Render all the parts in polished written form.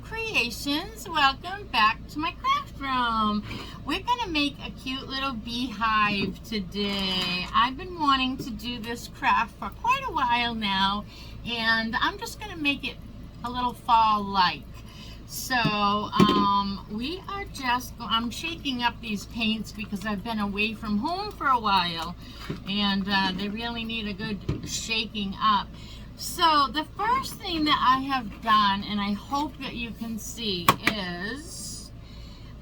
Creations. Welcome back to my craft room. We're gonna make a cute little beehive today. I've been wanting to do this craft for quite a while now, and I'm just gonna make it a little fall-like. So I'm shaking up these paints because I've been away from home for a while, and they really need a good shaking up. So the first thing that I have done, and I hope that you can see, is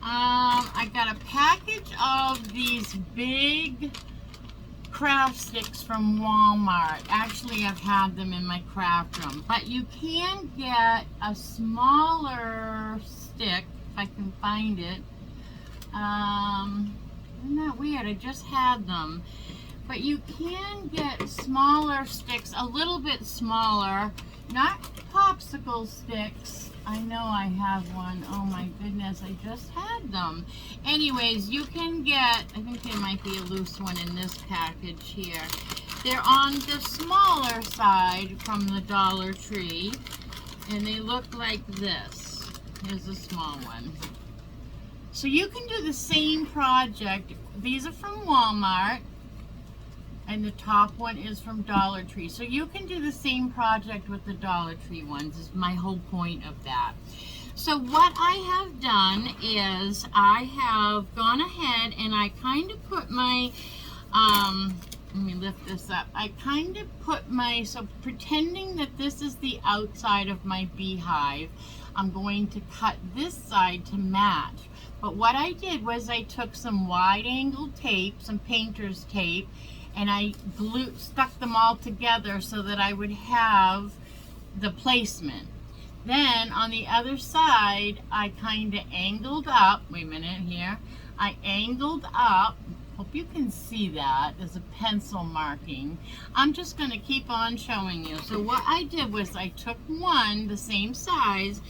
I got a package of these big craft sticks from Walmart. Actually, I've had them in my craft room, but you can get a smaller stick if I can find it. Isn't that weird? I just had them. But you can get smaller sticks, a little bit smaller, not popsicle sticks. I know I have one. Oh my goodness, I just had them. Anyways, you can get, I think there might be a loose one in this package here. They're on the smaller side from the Dollar Tree, and they look like this. Here's a small one. So you can do the same project. These are from Walmart. And the top one is from Dollar Tree. So you can do the same project with the Dollar Tree ones, is my whole point of that. So what I have done is I have gone ahead and I kind of put my, let me lift this up. I kind of put my, so pretending that this is the outside of my beehive, I'm going to cut this side to match. But what I did was I took some wide angle tape, some painter's tape, and I stuck them all together so that I would have the placement. Then on the other side, I kind of angled up. Wait a minute here. I angled up. Hope you can see that. There's a pencil marking. I'm just going to keep on showing you. So what I did was I took one, the same size.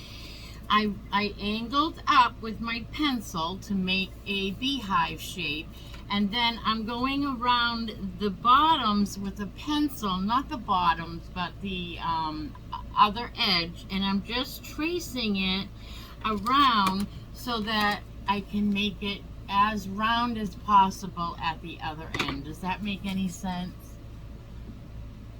I angled up with my pencil to make a beehive shape. And then I'm going around the bottoms with a pencil, not the bottoms, but the other edge. And I'm just tracing it around so that I can make it as round as possible at the other end. Does that make any sense?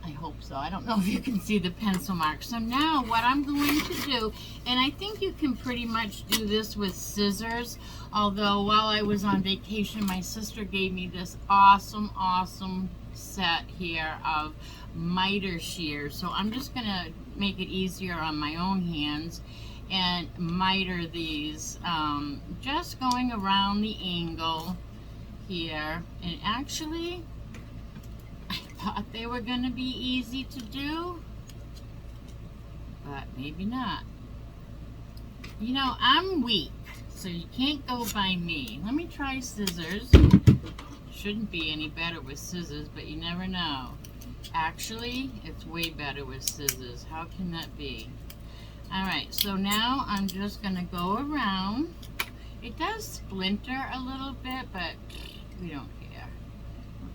I hope so. I don't know if you can see the pencil mark. So now what I'm going to do, and I think you can pretty much do this with scissors, although while I was on vacation, my sister gave me this awesome set here of miter shears. So I'm just going to make it easier on my own hands and miter these, just going around the angle here. And actually, thought they were going to be easy to do, but maybe not. You know, I'm weak, so you can't go by me. Let me try scissors. Shouldn't be any better with scissors, but you never know. Actually, it's way better with scissors. How can that be? Alright, so now I'm just going to go around. It does splinter a little bit, but we don't care.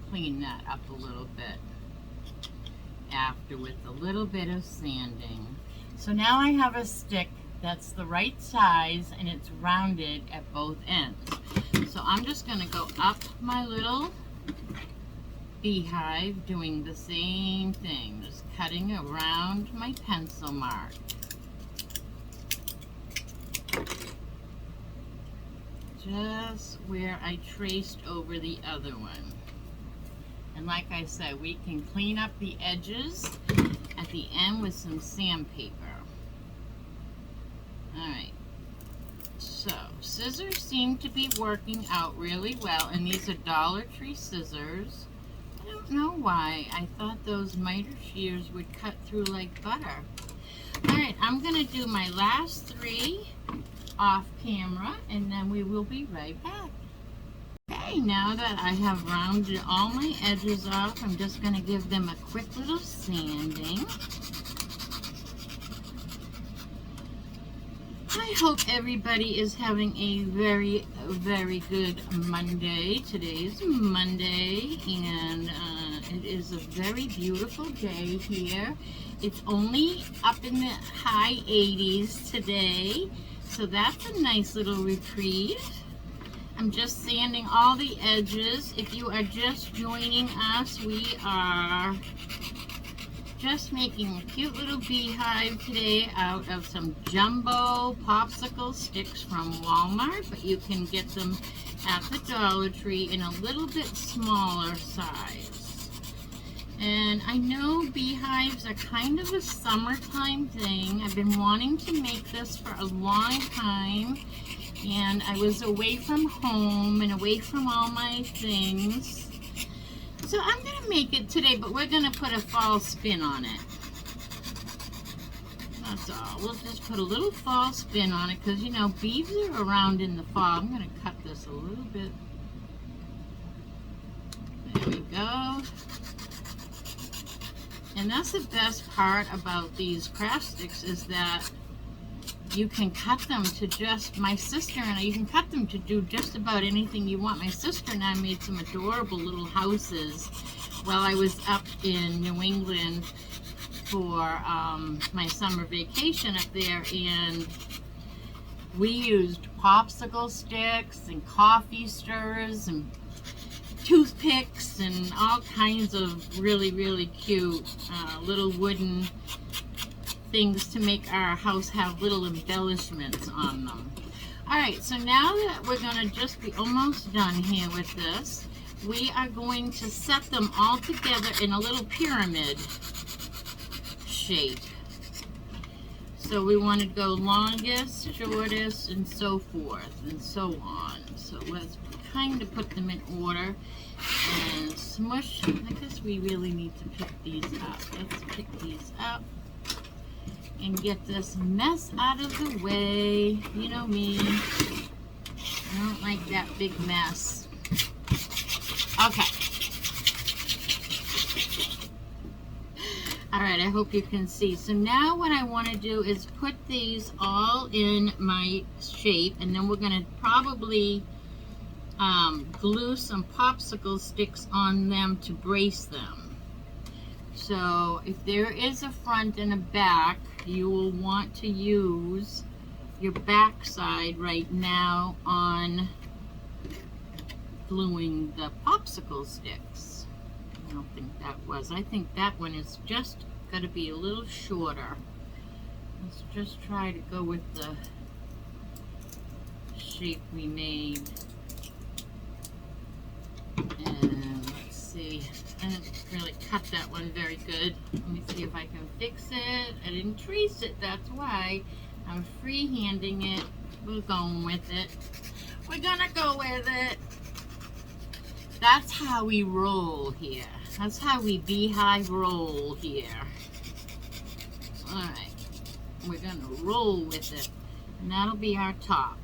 Clean that up a little bit after with a little bit of sanding. So now I have a stick that's the right size and it's rounded at both ends. So I'm just going to go up my little beehive doing the same thing, just cutting around my pencil mark. Just where I traced over the other one. And like I said, we can clean up the edges at the end with some sandpaper. Alright, so scissors seem to be working out really well, and these are Dollar Tree scissors. I don't know why. I thought those miter shears would cut through like butter. Alright, I'm going to do my last three off camera, and then we will be right back. Okay, now that I have rounded all my edges off, I'm just going to give them a quick little sanding. I hope everybody is having a very good Monday. Today's Monday, and It is a very beautiful day here. It's only up in the high 80s today, so that's a nice little reprieve. I'm just sanding all the edges. If you are just joining us, we are just making a cute little beehive today out of some jumbo popsicle sticks from Walmart, but you can get them at the Dollar Tree in a little bit smaller size. And I know beehives are kind of a summertime thing. I've been wanting to make this for a long time, and I was away from home and away from all my things. So I'm going to make it today, but we're going to put a fall spin on it. That's all. We'll just put a little fall spin on it because, you know, bees are around in the fall. I'm going to cut this a little bit. There we go. And that's the best part about these craft sticks is that you can cut them to just, my sister and I, you can cut them to do just about anything you want. My sister and I made some adorable little houses while I was up in New England for my summer vacation up there, and we used popsicle sticks and coffee stirrers and toothpicks and all kinds of really, really cute little wooden things to make our house have little embellishments on them. Alright, so now that we're going to just be almost done here with this, we are going to set them all together in a little pyramid shape. So we want to go longest, shortest, and so forth, and so on. So let's kind of put them in order and smush. I guess we really need to pick these up. Let's pick these up and get this mess out of the way. You know me, I don't like that big mess. Okay. Alright, I hope you can see. So now what I want to do is put these all in my shape, and then we're going to probably glue some popsicle sticks on them to brace them. So if there is a front and a back, you will want to use your back side right now on gluing the popsicle sticks. I don't think that was. I think that one is just got to be a little shorter. Let's just try to go with the shape we made. And let's see. I didn't really cut that one very good. Let me see if I can fix it. I didn't trace it, that's why. I'm freehanding it. We're going with it. We're gonna go with it. That's how we roll here. That's how we beehive roll here. Alright. We're gonna roll with it. And that'll be our top.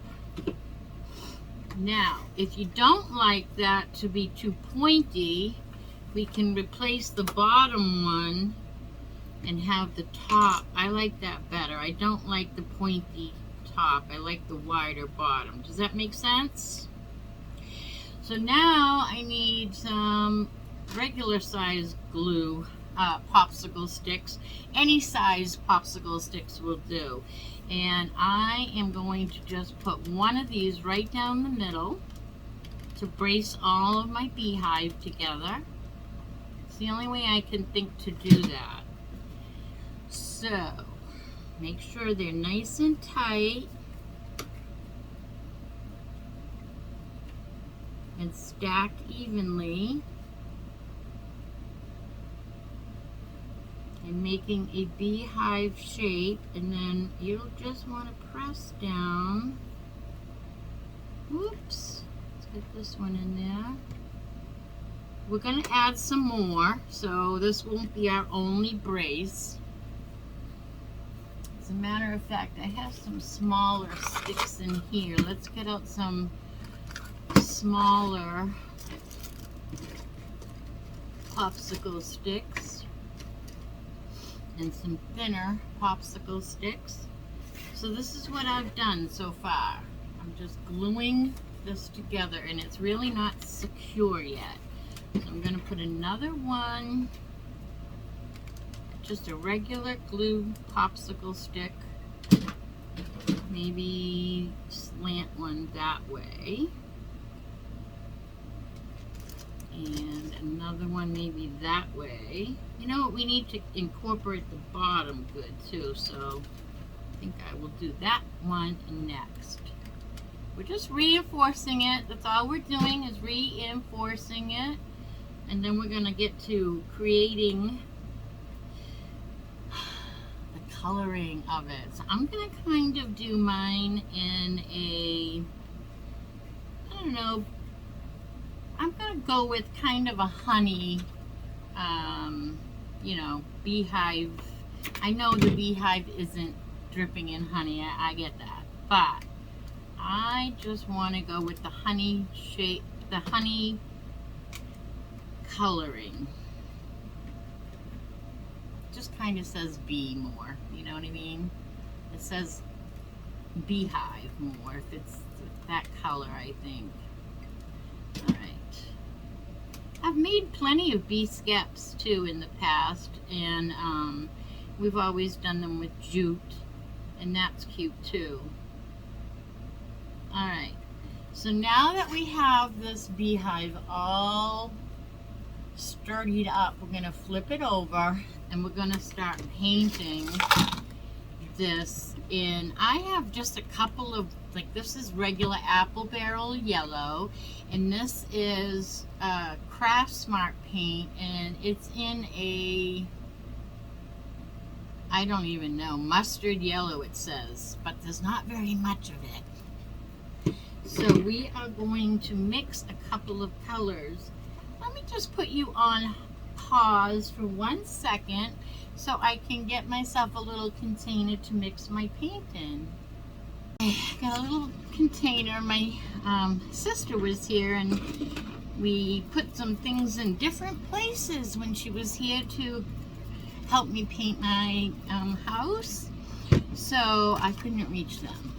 Now, if you don't like that to be too pointy, we can replace the bottom one and have the top. I like that better. I don't like the pointy top. I like the wider bottom. Does that make sense? So now I need some regular size glue, popsicle sticks. Any size popsicle sticks will do. And I am going to just put one of these right down the middle to brace all of my beehive together. It's the only way I can think to do that. So, make sure they're nice and tight and stacked evenly. And making a beehive shape, and then you'll just want to press down. Oops, let's get this one in there. We're going to add some more, so this won't be our only brace. As a matter of fact, I have some smaller sticks in here. Let's get out some smaller popsicle sticks and some thinner popsicle sticks. So this is what I've done so far. I'm just gluing this together, and it's really not secure yet. So I'm going to put another one, just a regular glue popsicle stick, maybe slant one that way, and another one maybe that way. You know what, we need to incorporate the bottom good too, so I think I will do that one next. We're just reinforcing it. That's all we're doing, is reinforcing it. And then we're going to get to creating the coloring of it. So I'm going to kind of do mine in a, I don't know, I'm going to go with kind of a honey, you know, beehive. I know the beehive isn't dripping in honey, I get that, but I just want to go with the honey shape, the honey coloring. Just kind of says bee more, you know what I mean? It says beehive more if it's that color, I think. All right. I've made plenty of bee skeps too in the past, and we've always done them with jute, and that's cute too. All right, so now that we have this beehive all sturdied up, we're going to flip it over and we're going to start painting this in. I have just a couple of, like, this is regular apple barrel yellow, and this is Craft Smart paint, and it's in a, I don't even know, mustard yellow it says, but there's not very much of it. So we are going to mix a couple of colors. Let me just put you on pause for 1 second so I can get myself a little container to mix my paint in. I got a little container. My sister was here, and we put some things in different places when she was here to help me paint my house, so I couldn't reach them.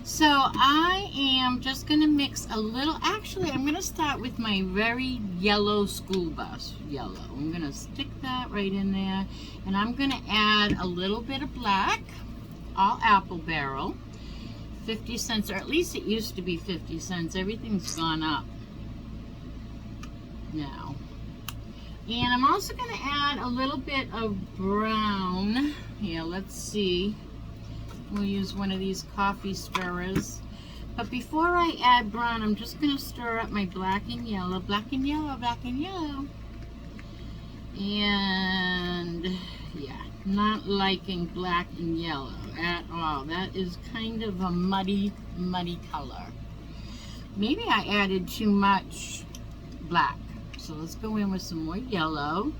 So I am just going to mix a little, actually I'm going to start with my very yellow school bus yellow. I'm going to stick that right in there, and I'm going to add a little bit of black, all apple barrel, 50 cents, or at least it used to be 50 cents. Everything's gone up now. And I'm also going to add a little bit of brown. Here, let's see. We'll use one of these coffee stirrers. But before I add brown, I'm just going to stir up my black and yellow, black and yellow, black and yellow. And yeah, not liking black and yellow at all. That is kind of a muddy, muddy color. Maybe I added too much black. So let's go in with some more yellow.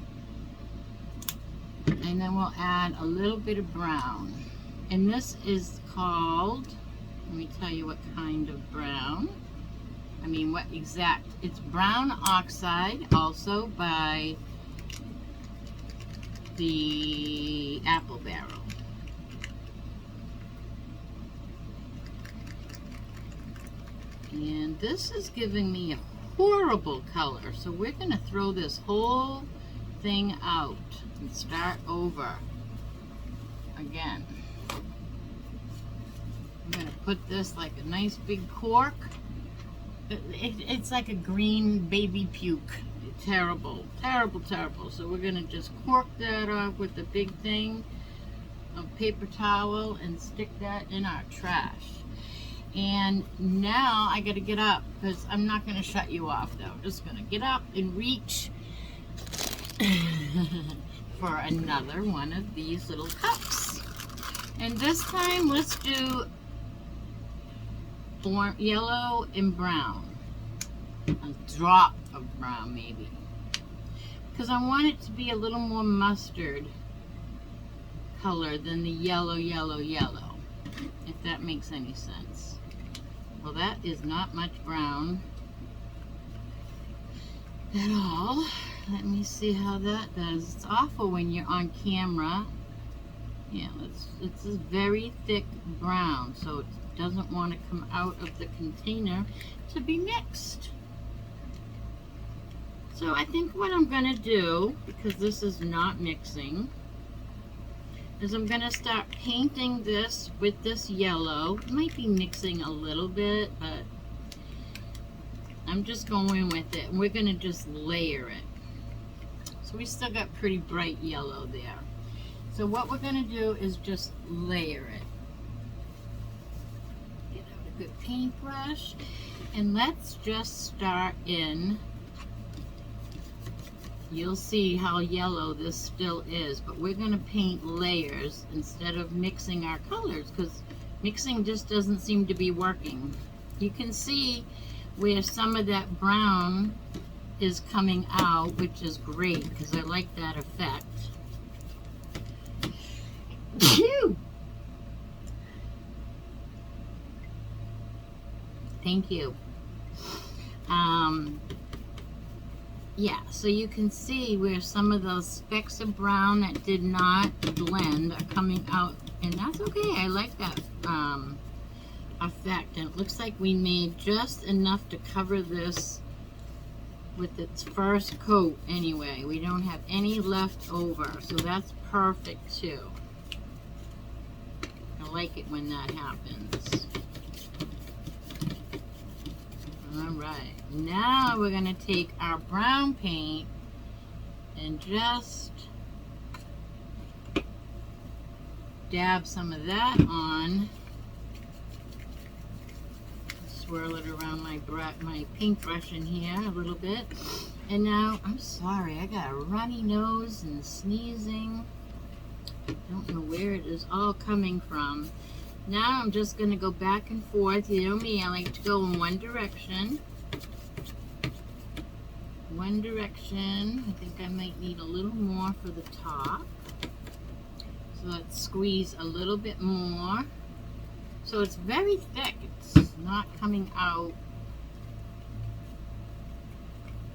And then we'll add a little bit of brown. And this is called, let me tell you what kind of brown. I mean, what exact, it's brown oxide, also by the apple barrel. And this is giving me a horrible color, so we're going to throw this whole thing out and start over again. I'm going to put this like a nice big cork. It's like a green baby puke. Terrible, terrible, terrible. So we're going to just cork that off with the big thing of paper towel and stick that in our trash. And now I got to get up, because I'm not going to shut you off though. I'm just going to get up and reach for another one of these little cups. And this time let's do yellow and brown. A drop of brown maybe. Because I want it to be a little more mustard color than the yellow, yellow, yellow. If that makes any sense. Well, that is not much brown at all. Let me see how that does. It's awful when you're on camera. Yeah, it's a very thick brown, so it doesn't want to come out of the container to be mixed. So I think what I'm going to do, because this is not mixing, is I'm going to start painting this with this yellow. It might be mixing a little bit, but I'm just going with it. And we're going to just layer it. So we still got pretty bright yellow there. So what we're going to do is just layer it. Get out a good paintbrush. And let's just start in. You'll see how yellow this still is, but we're going to paint layers instead of mixing our colors, because mixing just doesn't seem to be working. You can see where some of that brown is coming out, which is great because I like that effect. Thank you. Yeah, so you can see where some of those specks of brown that did not blend are coming out, and that's okay. I like that effect, and it looks like we made just enough to cover this with its first coat anyway. We don't have any left over, so that's perfect too. I like it when that happens. Alright, now we're going to take our brown paint and just dab some of that on. Swirl it around my paintbrush in here a little bit. And now, I'm sorry, I got a runny nose and sneezing. Don't know where it is all coming from. Now I'm just going to go back and forth. You know me, I like to go in one direction. One direction. I think I might need a little more for the top. So let's squeeze a little bit more. So it's very thick. It's not coming out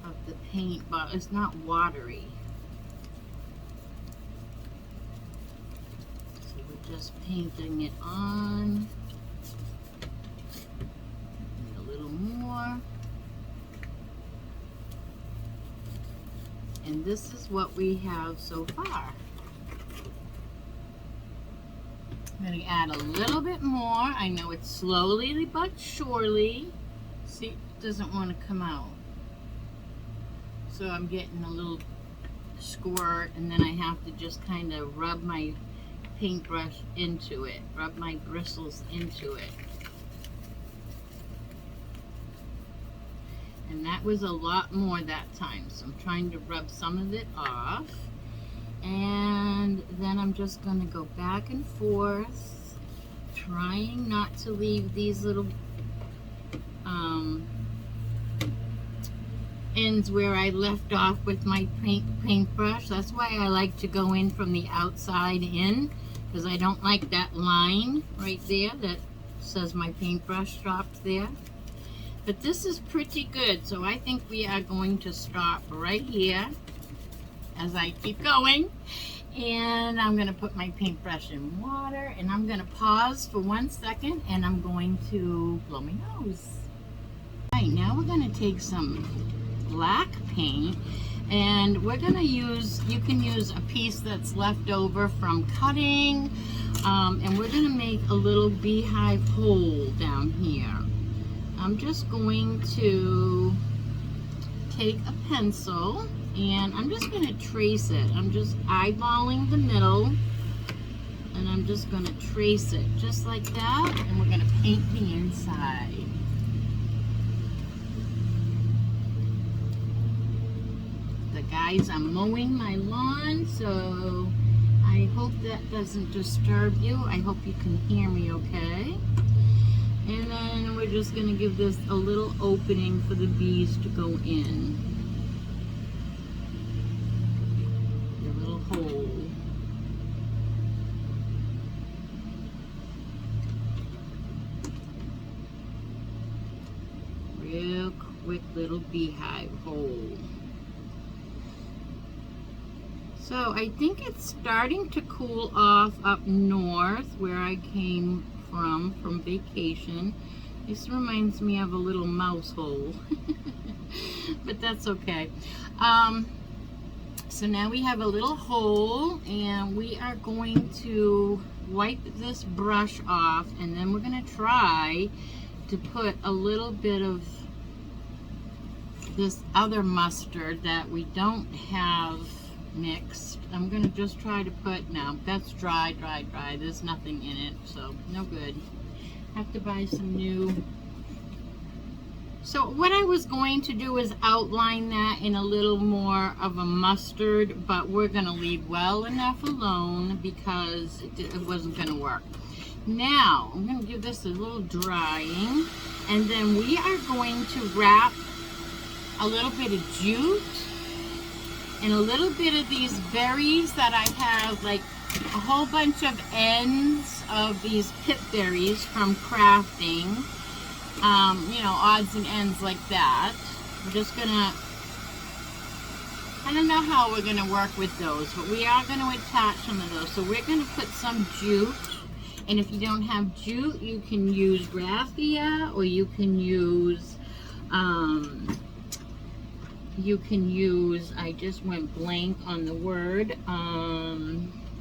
of the paint, but it's not watery. Just painting it on. And a little more. And this is what we have so far. I'm going to add a little bit more. I know it's slowly but surely. See, it doesn't want to come out. So I'm getting a little squirt, and then I have to just kind of rub my paintbrush into it, rub my bristles into it. And that was a lot more that time, so I'm trying to rub some of it off. And then I'm just going to go back and forth, trying not to leave these little ends where I left off with my paintbrush. That's why I like to go in from the outside in, because I don't like that line right there that says my paintbrush stopped there. But this is pretty good, so I think we are going to stop right here as I keep going. And I'm going to put my paintbrush in water, and I'm going to pause for 1 second, and I'm going to blow my nose. All right, now we're going to take some black paint, and we're going to use, you can use a piece that's left over from cutting, and we're going to make a little beehive hole down here. I'm just going to take a pencil, and I'm just going to trace it. I'm just eyeballing the middle, and I'm just going to trace it just like that, and we're going to paint the inside. The guys are mowing my lawn, so I hope that doesn't disturb you. I hope you can hear me okay. And then we're just going to give this a little opening for the bees to go in. A little hole. Real quick little beehive hole. So I think it's starting to cool off up north where I came from vacation. This reminds me of a little mouse hole. But that's okay. So now we have a little hole, and we are going to wipe this brush off, and then we're going to try to put a little bit of this other mustard that we don't have mixed. I'm going to just try to put, now that's dry. There's nothing in it, so no good. Have to buy some new. So what I was going to do is outline that in a little more of a mustard, but we're going to leave well enough alone because it wasn't going to work. Now, I'm going to give this a little drying, and then we are going to wrap a little bit of jute and a little bit of these berries that I have, like a whole bunch of ends of these pip berries from crafting. You know, odds and ends like that. We're just gonna, I don't know how we're gonna work with those, but we are gonna attach some of those. So we're gonna put some jute, and if you don't have jute, you can use raffia, or you can use, I just went blank on the word,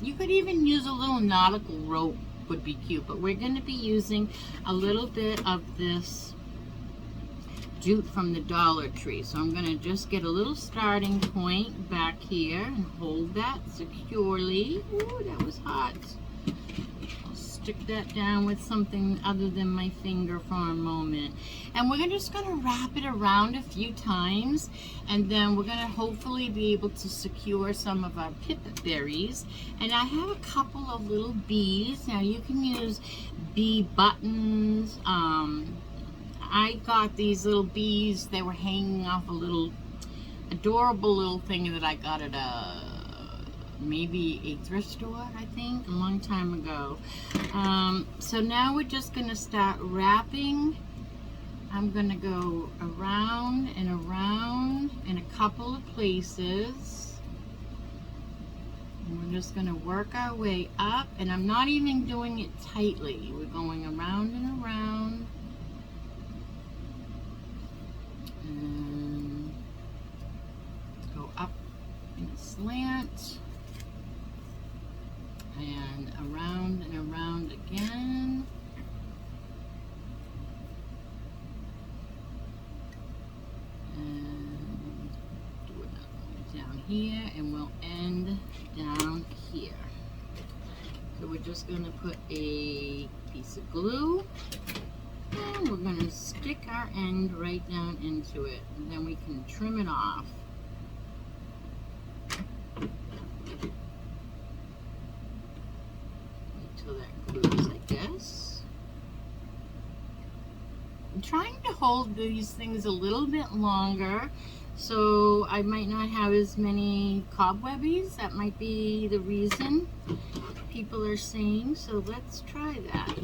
you could even use a little nautical rope, would be cute, but we're going to be using a little bit of this jute from the Dollar Tree. So I'm going to just get a little starting point back here and hold that securely. Ooh, that was hot. I'll stick that down with something other than my finger for a moment. And we're just going to wrap it around a few times, and then we're going to hopefully be able to secure some of our pip berries. And I have a couple of little bees. Now you can use bee buttons. I got these little bees. They were hanging off a little adorable little thing that I got at maybe a thrift store, I think, a long time ago. So now we're just going to start wrapping. I'm going to go around and around in a couple of places. And we're just going to work our way up, and I'm not even doing it tightly. We're going around and around. And go up in a slant. And around again. And do another one down here, and we'll end down here. So we're just going to put a piece of glue, and we're going to stick our end right down into it, and then we can trim it off. Until that glues, I guess. I'm trying to hold these things a little bit longer, so I might not have as many cobwebbies. That might be the reason people are saying, so let's try that.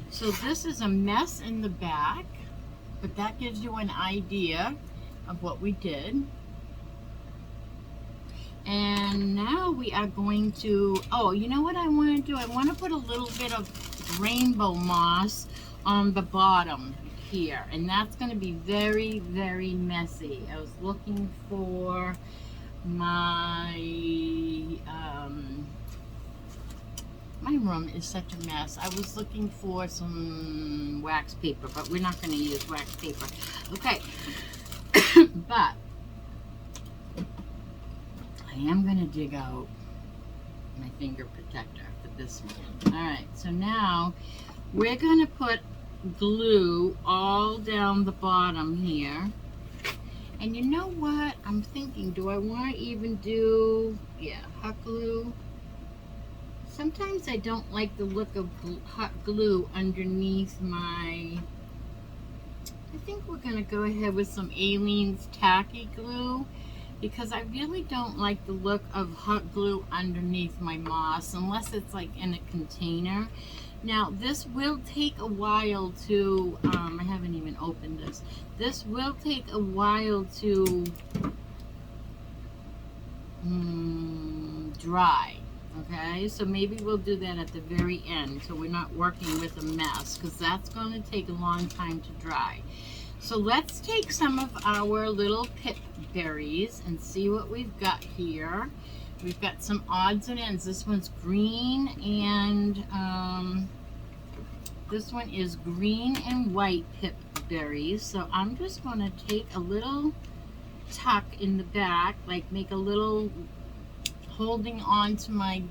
So this is a mess in the back, but that gives you an idea of what we did. And now we are going to, oh, you know what I want to do? I want to put a little bit of rainbow moss on the bottom here, and that's going to be very, very messy. I was looking for my my room is such a mess. I was looking for some wax paper, but we're not going to use wax paper. Okay. But I am going to dig out my finger protector for this one. Alright, so now we're going to put glue all down the bottom here. And you know what? I'm thinking, do I want to even do, yeah, hot glue? Sometimes I don't like the look of hot glue underneath my, I think we're going to go ahead with some Aleene's tacky glue, because I really don't like the look of hot glue underneath my moss unless it's like in a container. Now this will take a while to, I haven't even opened this. This will take a while to dry. Okay, so maybe we'll do that at the very end so we're not working with a mess, because that's going to take a long time to dry. So let's take some of our little pip berries and see what we've got here. We've got some odds and ends. This one's green and this one is green and white pip berries. So I'm just going to take a little tuck in the back, like make a little holding on to my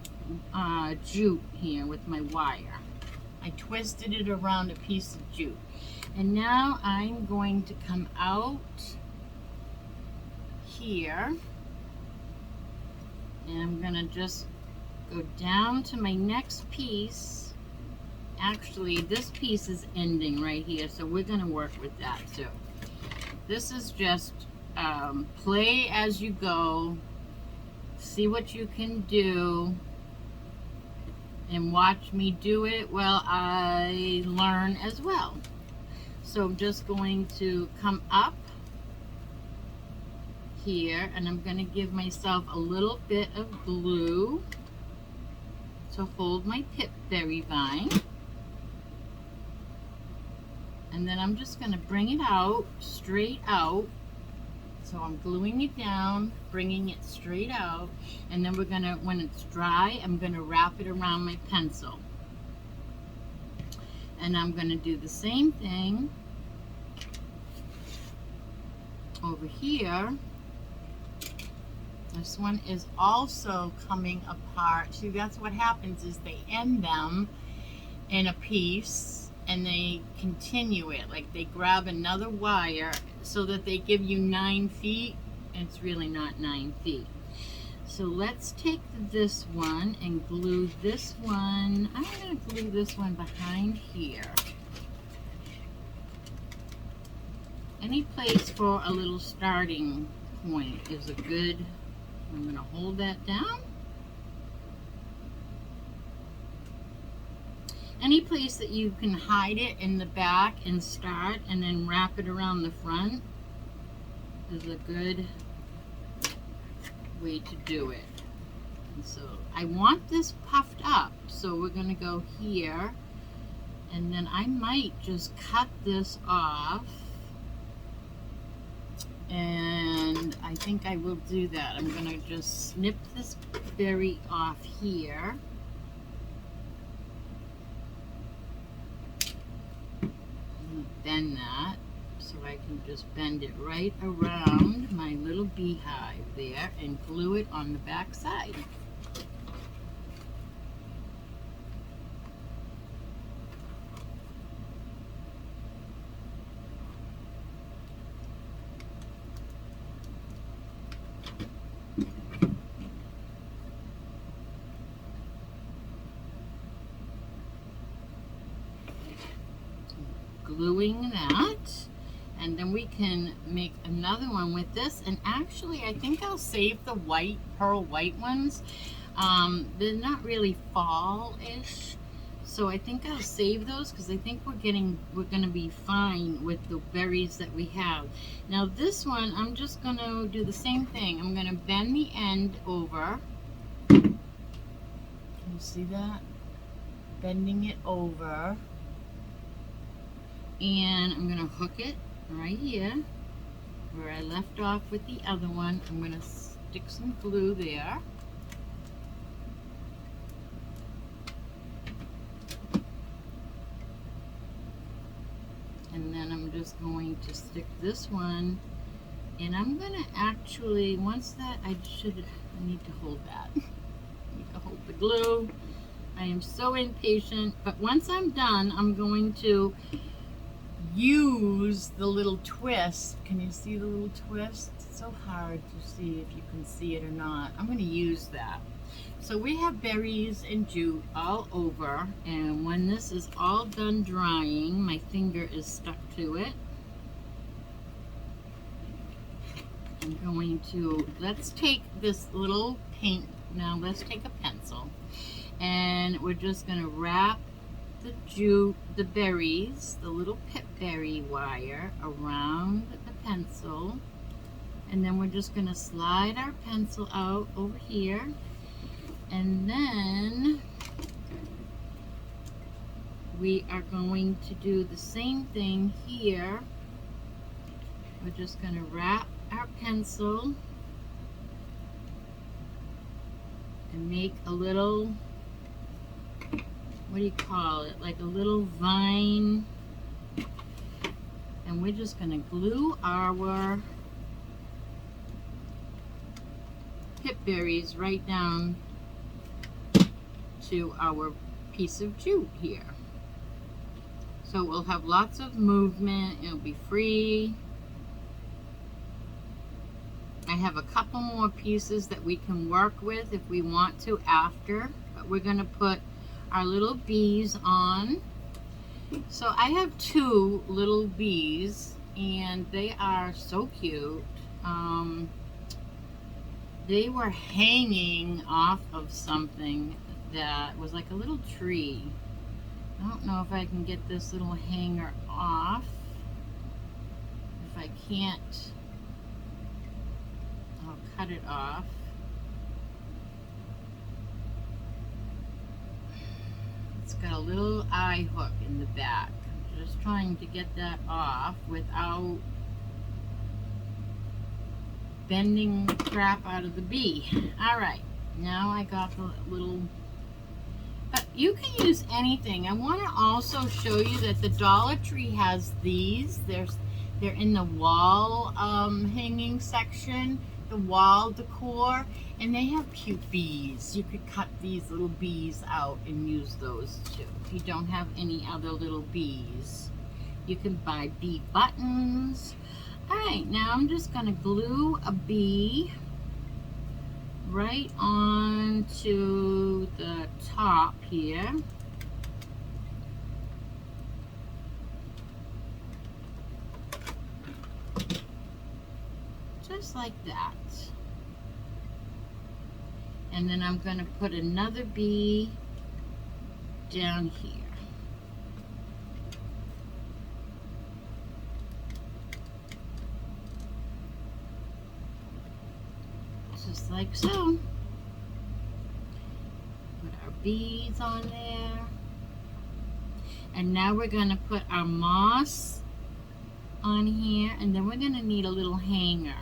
jute here with my wire. I twisted it around a piece of jute. And now I'm going to come out here and I'm going to just go down to my next piece. Actually, this piece is ending right here, so we're going to work with that too. This is just play as you go, see what you can do, and watch me do it while I learn as well. So I'm just going to come up here and I'm going to give myself a little bit of glue to hold my pip berry vine. And then I'm just going to bring it out, straight out. So I'm gluing it down, bringing it straight out, and then we're going to, when it's dry, I'm going to wrap it around my pencil. And I'm going to do the same thing over here. This one is also coming apart. See, that's what happens is they end them in a piece and they continue it. Like they grab another wire so that they give you 9 feet. It's really not 9 feet. So let's take this one and glue this one. I'm going to glue this one behind here. Any place for a little starting point is a good, I'm going to hold that down. Any place that you can hide it in the back and start and then wrap it around the front is a good way to do it. And so I want this puffed up, so we're going to go here and then I might just cut this off, and I think I will do that. I'm going to just snip this berry off here. Bend that so I can just bend it right around my little beehive there and glue it on the back side. Gluing that, and then we can make another one with this. And actually I think I'll save the white, pearl white ones. They're not really fall-ish, so I think I'll save those because I think we're gonna be fine with the berries that we have. Now this one I'm just gonna do the same thing. I'm gonna bend the end over. Can you see that? Bending it over. And I'm going to hook it right here where I left off with the other one. I'm going to stick some glue there. And then I'm just going to stick this one, and I'm going to actually, once that, I need to hold that. I need to hold the glue. I am so impatient, but once I'm done, I'm going to use the little twist. Can you see the little twist? It's so hard to see if you can see it or not. I'm going to use that. So we have berries and jute all over, and when this is all done drying, my finger is stuck to it. I'm going to, let's take this little paint, now let's take a pencil, and we're just going to wrap the jute, the berries, the little pip berry wire around the pencil, and then we're just going to slide our pencil out over here, And then we are going to do the same thing here. We're just going to wrap our pencil and make a little, what do you call it, like a little vine. And we're just going to glue our pip berries right down to our piece of jute here. So we'll have lots of movement, it'll be free. I have a couple more pieces that we can work with if we want to after, but we're going to put our little bees on. So I have two little bees and they are so cute. They were hanging off of something that was like a little tree. I don't know if I can get this little hanger off. If I can't, I'll cut it off. It's got a little eye hook in the back. I'm just trying to get that off without bending crap out of the bee. Alright, now I got the little, but you can use anything. I want to also show you that the Dollar Tree has these. They're in the wall hanging section, the wall decor, and they have cute bees. You could cut these little bees out and use those too. If you don't have any other little bees, you can buy bee buttons. Alright, now I'm just going to glue a bee right onto the top here. Just like that. And then I'm going to put another bee down here. Just like so. Put our beads on there. And now we're going to put our moss on here, and then we're going to need a little hanger.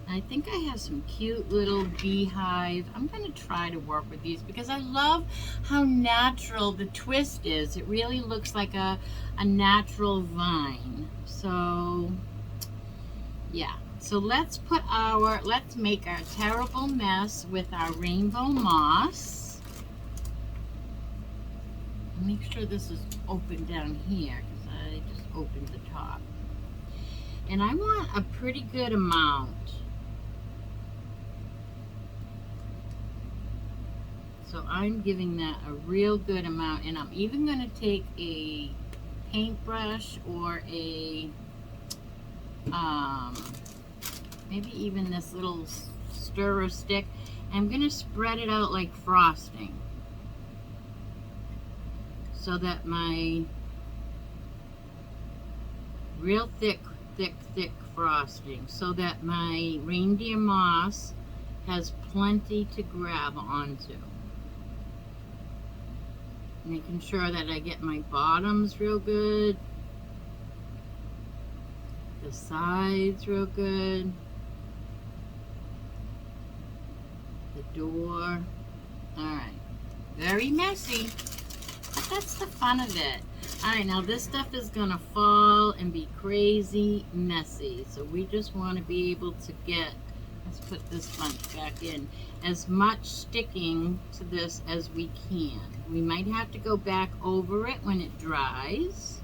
I think I have some cute little beehive. I'm going to try to work with these because I love how natural the twist is. It really looks like a natural vine. So yeah. So let's make our terrible mess with our rainbow moss. Make sure this is open down here because I just opened the top. And I want a pretty good amount. So I'm giving that a real good amount, and I'm even going to take a paintbrush or a maybe even this little stirrer stick. I'm going to spread it out like frosting so that my real thick frosting, so that my reindeer moss has plenty to grab onto. Making sure that I get my bottoms real good, the sides real good, the door. Alright, very messy, but that's the fun of it. Alright, now this stuff is gonna fall and be crazy messy, so we just want to be able to get, let's put this bunch back in, as much sticking to this as we can. We might have to go back over it when it dries.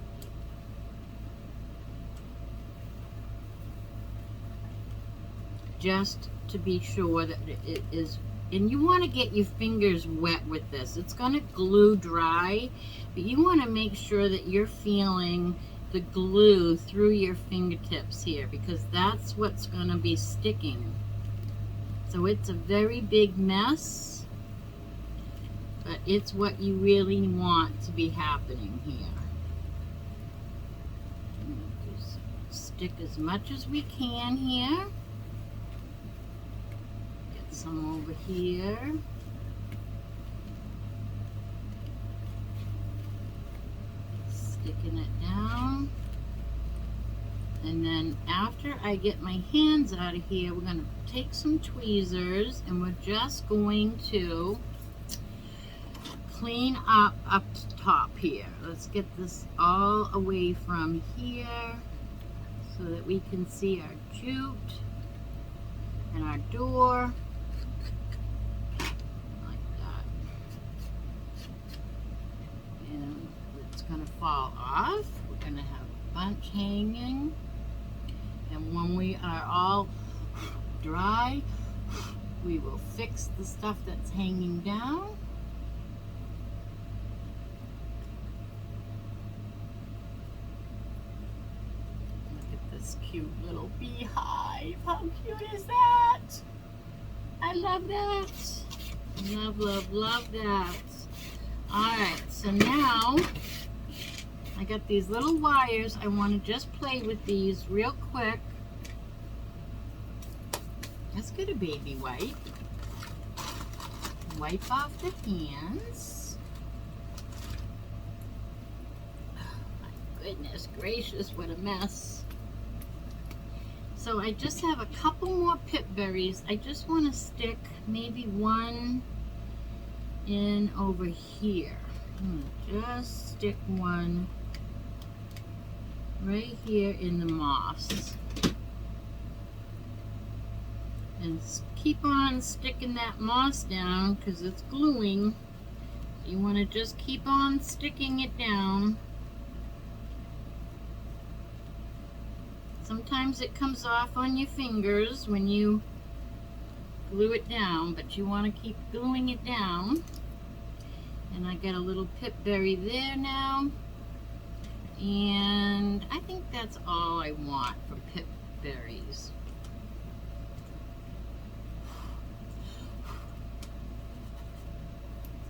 Just to be sure that it is, and you want to get your fingers wet with this. It's going to glue dry, but you want to make sure that you're feeling the glue through your fingertips here, because that's what's going to be sticking. So it's a very big mess, but it's what you really want to be happening here. Just stick as much as we can here. Get some over here. Sticking it down. And then after I get my hands out of here, we're going to take some tweezers and we're just going to clean up top here. Let's get this all away from here so that we can see our jute and our door. Like that. And it's going to fall off. We're going to have a bunch hanging. And when we are all dry, we will fix the stuff that's hanging down. Look at this cute little beehive. How cute is that? I love that. Love, love, love that. Alright, so now I got these little wires. I want to just play with these real quick. Let's get a baby wipe. Wipe off the hands. Oh, my goodness gracious, what a mess. So I just have a couple more pip berries. I just want to stick maybe one in over here. Just stick one right here in the moss. And keep on sticking that moss down because it's gluing. You want to just keep on sticking it down. Sometimes it comes off on your fingers when you glue it down, but you want to keep gluing it down. And I got a little pip berry there now. And I think that's all I want for pip berries.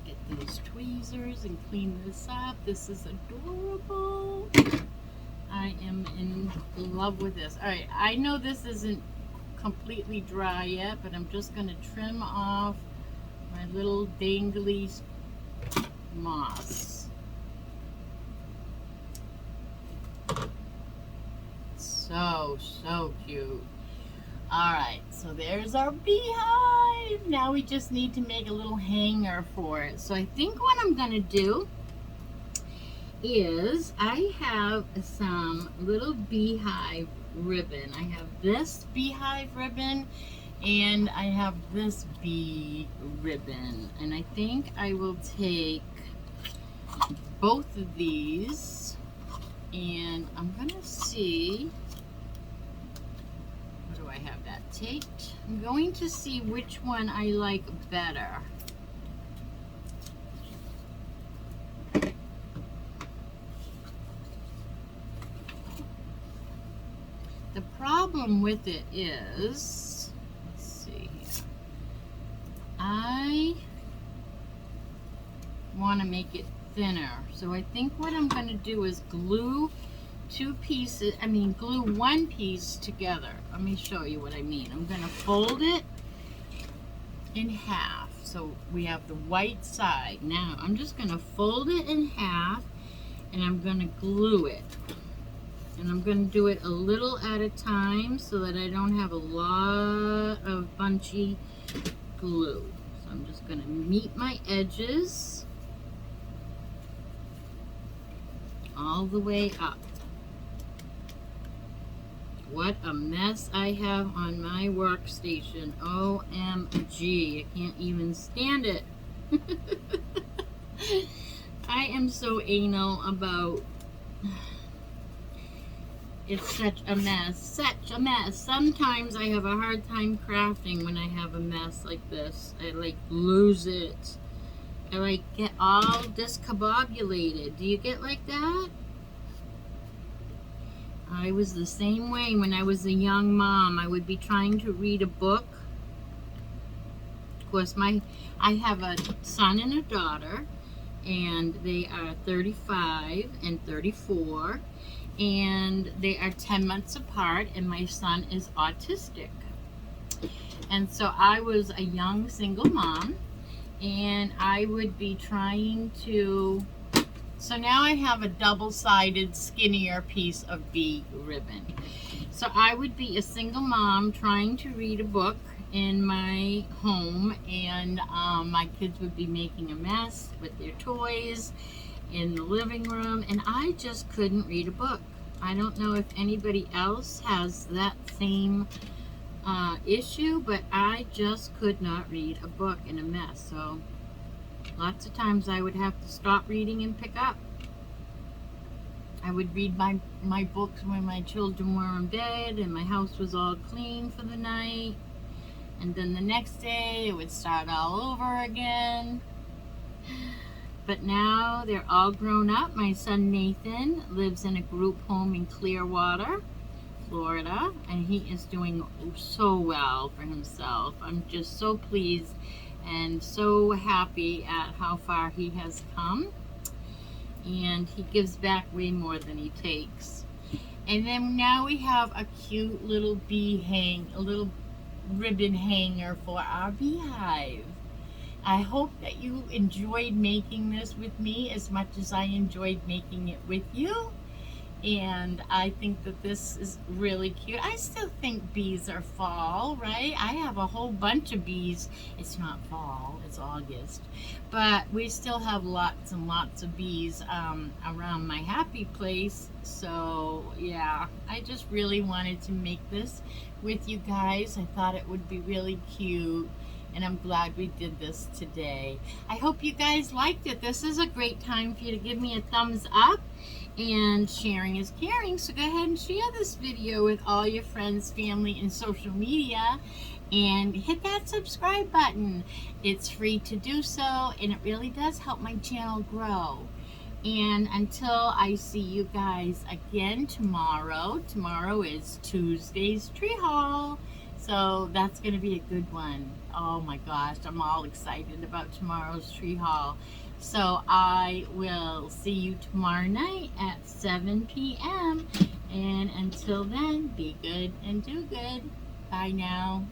Get those tweezers and clean this up. This is adorable. I am in love with this. Alright, I know this isn't completely dry yet, but I'm just going to trim off my little dangly moss. So cute. Alright, so there's our beehive. Now we just need to make a little hanger for it. So I think what I'm going to do is I have some little beehive ribbon. I have this beehive ribbon and I have this bee ribbon. And I think I will take both of these and I'm going to see, where do I have that taped? I'm going to see which one I like better. The problem with it is, let's see here, I want to make it thinner. So I think what I'm going to do is glue glue one piece together. Let me show you what I mean. I'm going to fold it in half. So we have the white side. Now I'm just going to fold it in half and I'm going to glue it. And I'm going to do it a little at a time so that I don't have a lot of bunchy glue. So I'm just going to meet my edges all the way up. What a mess I have on my workstation. OMG, I can't even stand it. I am so anal about... It's such a mess, such a mess. Sometimes I have a hard time crafting when I have a mess like this. I like lose it. I like get all discombobulated. Do you get like that? I was the same way when I was a young mom. I would be trying to read a book. Of course, I have a son and a daughter, and they are 35 and 34. And they are 10 months apart, and my son is autistic. And so I was a young single mom, and I would be trying to, so now I have a double-sided skinnier piece of bee ribbon. So I would be a single mom trying to read a book in my home, and my kids would be making a mess with their toys in the living room, and I just couldn't read a book. I don't know if anybody else has that same issue, but I just could not read a book in a mess. So lots of times I would have to stop reading and pick up. I would read my books when my children were in bed and my house was all clean for the night, and then the next day it would start all over again. But now they're all grown up. My son Nathan lives in a group home in Clearwater, Florida, and he is doing so well for himself. I'm just so pleased and so happy at how far he has come, and he gives back way more than he takes. And then now we have a cute little a little ribbon hanger for our beehive. I hope that you enjoyed making this with me as much as I enjoyed making it with you. And I think that this is really cute. I still think bees are fall, right? I have a whole bunch of bees. It's not fall, it's August. But we still have lots and lots of bees around my happy place. So yeah, I just really wanted to make this with you guys. I thought it would be really cute, and I'm glad we did this today. I hope you guys liked it. This is a great time for you to give me a thumbs up, and sharing is caring, so go ahead and share this video with all your friends, family, and social media, and hit that subscribe button. It's free to do so, and it really does help my channel grow. And until I see you guys again tomorrow is Tuesday's tree haul, so that's going to be a good one. Oh my gosh, I'm all excited about tomorrow's tree haul. So I will see you tomorrow night at 7 p.m. And until then, be good and do good. Bye now.